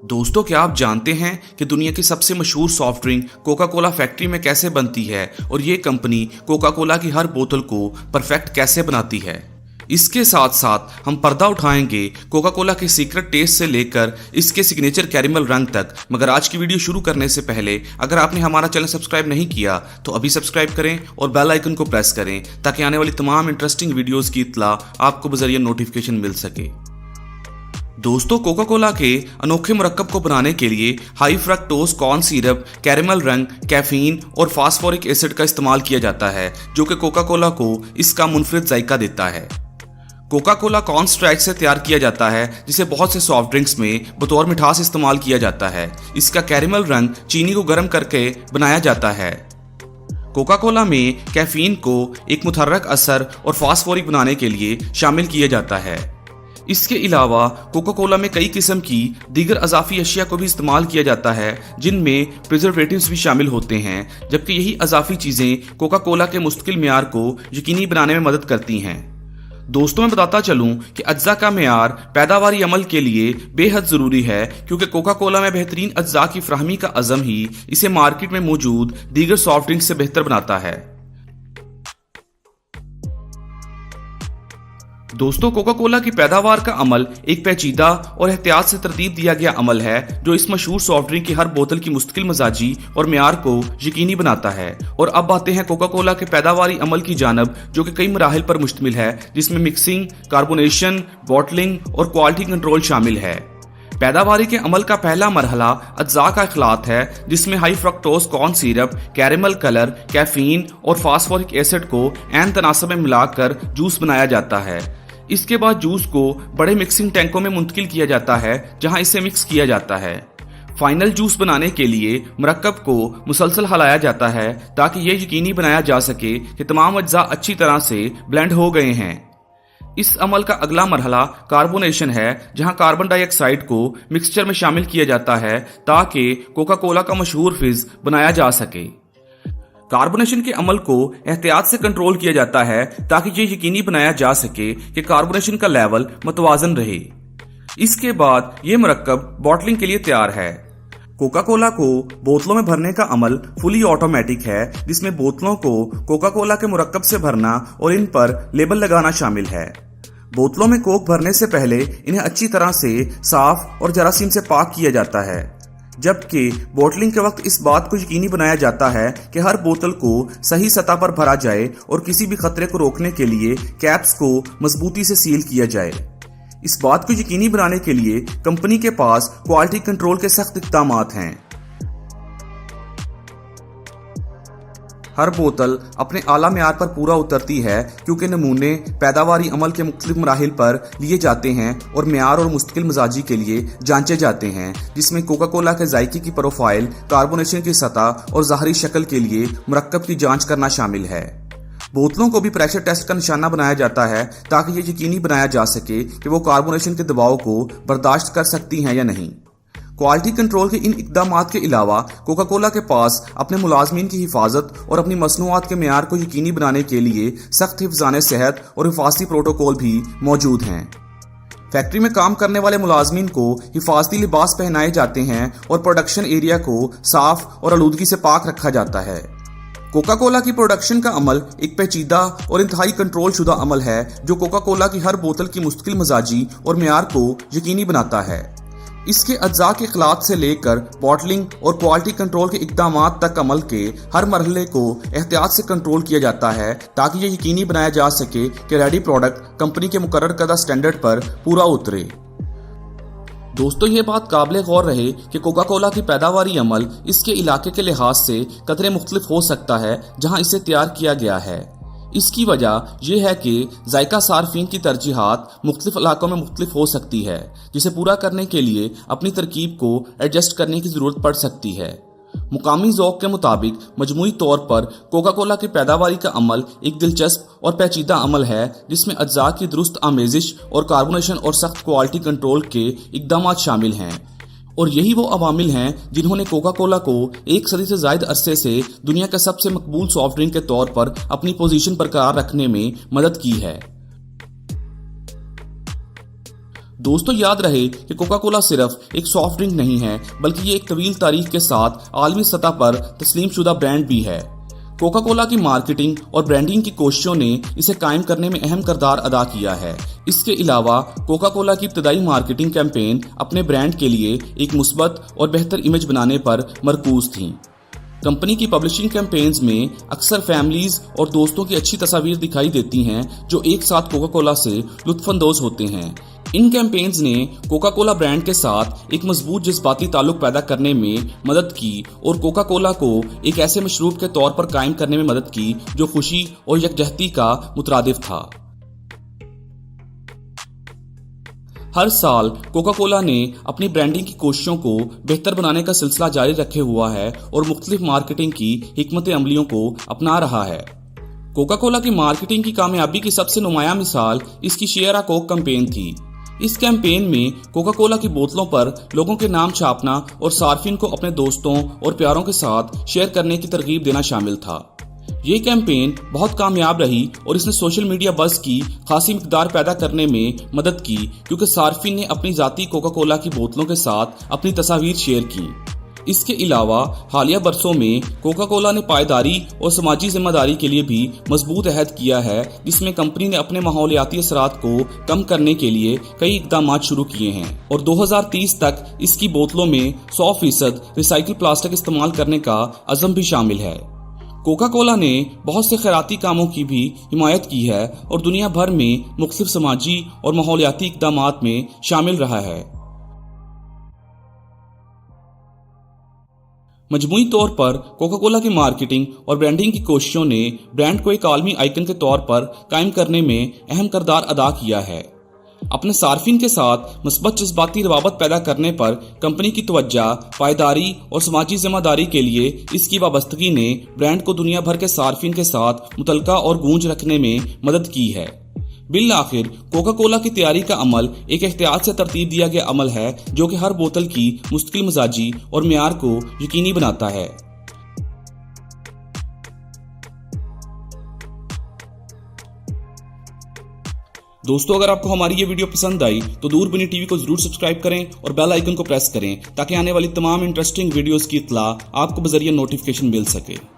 दोस्तों, क्या आप जानते हैं कि दुनिया की सबसे मशहूर soft drink Coca Cola factory में कैसे बनती है और ये कंपनी कोका कोला की हर बोतल को परफेक्ट कैसे बनाती है। इसके साथ साथ हम पर्दा उठाएंगे कोका कोला के सीक्रेट टेस्ट से लेकर इसके सिग्नेचर कैरेमल रंग तक। मगर आज की वीडियो शुरू करने से पहले अगर आपने हमारा चैनल सब्सक्राइब नहीं किया तो अभी सब्सक्राइब करें और बेल आइकन को प्रेस करें ताकि आने वाली तमाम इंटरेस्टिंग वीडियोस की इत्तला आपको बजरिया नोटिफिकेशन मिल सके। दोस्तों, कोका कोला के अनोखे मुरक्कब को बनाने के लिए high fructose corn syrup, caramel रंग, कैफीन और फास्फोरिक एसिड का इस्तेमाल किया जाता है जो कि कोका कोला को इसका मुनफरिद जायका देता है। कोका कोला कॉर्न स्ट्रैच से तैयार किया जाता है जिसे बहुत से सॉफ्ट ड्रिंक्स में बतौर मिठास इस्तेमाल किया जाता है। इसका कैरेमल रंग चीनी को गर्म करके बनाया जाता है। कोका कोला में कैफीन को एक मुतहर्रिक असर और फास्फोरिक बनाने के लिए शामिल किया जाता है। इसके अलावा कोका कोला में कई किस्म की दीगर अजाफी अशिया को भी इस्तेमाल किया जाता है जिनमें प्रिजर्वेटिव्स भी शामिल होते हैं, जबकि यही अजाफी चीज़ें कोका कोला के मुस्तकिल मेयार को यकीनी बनाने में मदद करती हैं। दोस्तों, मैं बताता चलूं कि अज्जा का मेयार पैदावारी अमल के लिए बेहद ज़रूरी है क्योंकि कोका कोला में बेहतरीन अज्जा की फ्राहमी का अज़म ही इसे मार्केट में मौजूद दीगर सॉफ्ट ड्रिंक से बेहतर बनाता है। दोस्तों, कोका कोला की पैदावार का अमल एक पेचीदा और एहतियात से तरतीब दिया गया अमल है जो इस मशहूर सॉफ्ट ड्रिंक की हर बोतल की मुस्तकिल मजाजी और मेयार को यकीनी बनाता है। और अब आते हैं कोका कोला के पैदावारी अमल की जानब जो कि कई मराहिल पर मुश्तमिल है, जिसमें मिक्सिंग, कार्बोनेशन, बॉटलिंग और क्वालिटी कंट्रोल शामिल है। पैदावारी के अमल का पहला मरहला अज्जा का इखलात है जिसमें high fructose corn syrup, caramel colour, caffeine और फास्फोरिक एसिड को ऐन तनासब में मिलाकर जूस बनाया जाता है। इसके बाद जूस को बड़े मिक्सिंग टैंकों में मुंतकिल किया जाता है जहां इसे मिक्स किया जाता है। फाइनल जूस बनाने के लिए मुरक्कब को मुसलसल हिलाया जाता है ताकि यह यकीनी बनाया जा सके कि तमाम अज्जा अच्छी तरह से ब्लेंड हो गए हैं। इस अमल का अगला मरहला कार्बोनेशन है जहां कार्बन डाइऑक्साइड को मिक्सचर में शामिल किया जाता है ताकि कोका कोला का मशहूर फिज बनाया जा सके। कार्बोनेशन के अमल को एहतियात से कंट्रोल किया जाता है ताकि ये यकीनी बनाया जा सके कि कार्बोनेशन का लेवल मुतवाजन रहे। इसके बाद ये मुरक्कब बॉटलिंग के लिए तैयार है। कोका कोला को बोतलों में भरने का अमल फुली ऑटोमेटिक है जिसमें बोतलों को कोका कोला के मुरक्कब से भरना और इन पर लेबल लगाना शामिल है। बोतलों में कोक भरने से पहले इन्हें अच्छी तरह से साफ और जरासीम से पाक किया जाता है, जबकि बोटलिंग के वक्त इस बात को यकीनी बनाया जाता है कि हर बोतल को सही सतह पर भरा जाए और किसी भी खतरे को रोकने के लिए कैप्स को मजबूती से सील किया जाए। इस बात को यकीनी बनाने के लिए कंपनी के पास क्वालिटी कंट्रोल के सख्त इक़दामात हैं। हर बोतल अपने आला मेयार पर पूरा उतरती है क्योंकि नमूने पैदावारी अमल के मुख्तलिफ मराहिल पर लिए जाते हैं और मेयार और मुस्तकिल मजाजी के लिए जांचे जाते हैं, जिसमें कोका कोला के जायके की प्रोफाइल, कार्बोनेशन की सतह और ज़ाहरी शक्ल के लिए मुरक्कब की जांच करना शामिल है। बोतलों को भी प्रेशर टेस्ट का निशाना बनाया जाता है ताकि ये यकीनी बनाया जा सके कि वो कार्बोनेशन के दबाव को बर्दाश्त कर सकती हैं या नहीं। क्वालिटी कंट्रोल के इन इक़दामात के अलावा कोका कोला के पास अपने मुलाजमीन की हिफाजत और अपनी मसनूआत के मेयार को यकीनी बनाने के लिए सख्त हिफ्ज़ाने सेहत और हिफाजती प्रोटोकॉल भी मौजूद हैं। फैक्ट्री में काम करने वाले मुलाजमीन को हिफाजती लिबास पहनाए जाते हैं और प्रोडक्शन एरिया को साफ और आलूदगी से पाक रखा जाता है। कोका कोला की प्रोडक्शन का अमल एक पेचीदा और इंतहाई कंट्रोल शुदा अमल है जो कोका कोला की हर बोतल की मुस्तकिल मजाजी और मेयार को यकीनी बनाता है। इसके अज्जा के इखलात से लेकर बॉटलिंग और क्वालिटी कंट्रोल के इक़दामात तक अमल के हर मरहले को एहतियात से कंट्रोल किया जाता है ताकि ये यकीनी बनाया जा सके कि रेडी प्रोडक्ट कंपनी के मुकर्रर करदा स्टैंडर्ड पर पूरा उतरे। दोस्तों, ये बात काबिल गौर रहे कि कोका कोला की पैदावारी अमल इसके इलाके के लिहाज से कदरे मुख्तलिफ हो सकता है जहां इसे तैयार किया गया है। इसकी वजह यह है कि जायका सार्फिन की तरजीहात मुख्तलिफ इलाकों में मुख्तलिफ हो सकती है, जिसे पूरा करने के लिए अपनी तरकीब को एडजस्ट करने की ज़रूरत पड़ सकती है। मुकामी ज़ौक़ के मुताबिक मजमूई तौर पर कोका कोला की पैदावारी का अमल एक दिलचस्प और पेचीदा अमल है जिसमें अज्जा की दुरुस्त आमेजिश और कार्बोनेशन और सख्त क्वालिटी कंट्रोल के इक़दामात शामिल हैं। और यही वो अवामिल हैं जिन्होंने कोका कोला को एक सदी से ज़ायद अरसे से दुनिया का सबसे मकबूल सॉफ्ट ड्रिंक के तौर पर अपनी पोजीशन बरकरार रखने में मदद की है। دوستو یاد رہے کہ کوکا کولا صرف ایک سافٹ ڈرنک نہیں ہے بلکہ یہ ایک طویل تاریخ کے ساتھ عالمی سطح پر تسلیم شدہ برانڈ بھی ہے۔ کوکا کولا کی مارکیٹنگ اور برانڈنگ کی کوششوں نے اسے قائم کرنے میں اہم کردار ادا کیا ہے۔ اس کے علاوہ کوکا کولا کی ابتدائی مارکیٹنگ کیمپین اپنے برانڈ کے لیے ایک مثبت اور بہتر امیج بنانے پر مرکوز تھیں۔ کمپنی کی پبلشنگ کیمپینز میں اکثر فیملیز اور دوستوں کی اچھی تصاویر دکھائی دیتی ہیں جو ایک ساتھ کوکا کولا سے لطف اندوز ہوتے ہیں۔ ان کیمپینز نے کوکا کولا برانڈ کے ساتھ ایک مضبوط جذباتی تعلق پیدا کرنے میں مدد کی اور کوکا کولا کو ایک ایسے مشروب کے طور پر قائم کرنے میں مدد کی جو خوشی اور یکجہتی کا مترادف تھا۔ ہر سال کوکا کولا نے اپنی برانڈنگ کی کوششوں کو بہتر بنانے کا سلسلہ جاری رکھے ہوا ہے اور مختلف مارکیٹنگ کی حکمت عملیوں کو اپنا رہا ہے۔ کوکا کولا کی مارکیٹنگ کی کامیابی کی سب سے نمایاں مثال اس کی شیئر اے کوک کیمپین تھی۔ اس کیمپین میں کوکا کولا کی بوتلوں پر لوگوں کے نام چھاپنا اور صارفین کو اپنے دوستوں اور پیاروں کے ساتھ شیئر کرنے کی ترغیب دینا شامل تھا۔ یہ کیمپین بہت کامیاب رہی اور اس نے سوشل میڈیا بز کی خاصی مقدار پیدا کرنے میں مدد کی کیونکہ صارفین نے اپنی ذاتی کوکا کولا کی بوتلوں کے ساتھ اپنی تصاویر شیئر کی۔ اس کے علاوہ حالیہ برسوں میں کوکا کولا نے پائیداری اور سماجی ذمہ داری کے لیے بھی مضبوط عہد کیا ہے جس میں کمپنی نے اپنے ماحولیاتی اثرات کو کم کرنے کے لیے کئی اقدامات شروع کیے ہیں اور 2030 تک اس کی بوتلوں میں 100% ریسائیکل پلاسٹک استعمال کرنے کا عزم بھی شامل ہے۔ کوکا کولا نے بہت سے خیراتی کاموں کی بھی حمایت کی ہے اور دنیا بھر میں مختلف سماجی اور ماحولیاتی اقدامات میں شامل رہا ہے۔ مجموعی طور پر کوکا کولا کی مارکیٹنگ اور برانڈنگ کی کوششوں نے برانڈ کو ایک عالمی آئیکن کے طور پر قائم کرنے میں اہم کردار ادا کیا ہے۔ اپنے صارفین کے ساتھ مثبت جذباتی روابط پیدا کرنے پر کمپنی کی توجہ، پائیداری اور سماجی ذمہ داری کے لیے اس کی وابستگی نے برانڈ کو دنیا بھر کے صارفین کے ساتھ متعلقہ اور گونج رکھنے میں مدد کی ہے۔ بالآخر کوکا کولا کی تیاری کا عمل ایک احتیاط سے ترتیب دیا گیا عمل ہے جو کہ ہر بوتل کی مستقل مزاجی اور معیار کو یقینی بناتا ہے۔ دوستو اگر آپ کو ہماری یہ ویڈیو پسند آئی تو دوربینی ٹی وی کو ضرور سبسکرائب کریں اور بیل آئیکن کو پریس کریں تاکہ آنے والی تمام انٹرسٹنگ ویڈیوز کی اطلاع آپ کو بذریعہ نوٹیفیکیشن مل سکے۔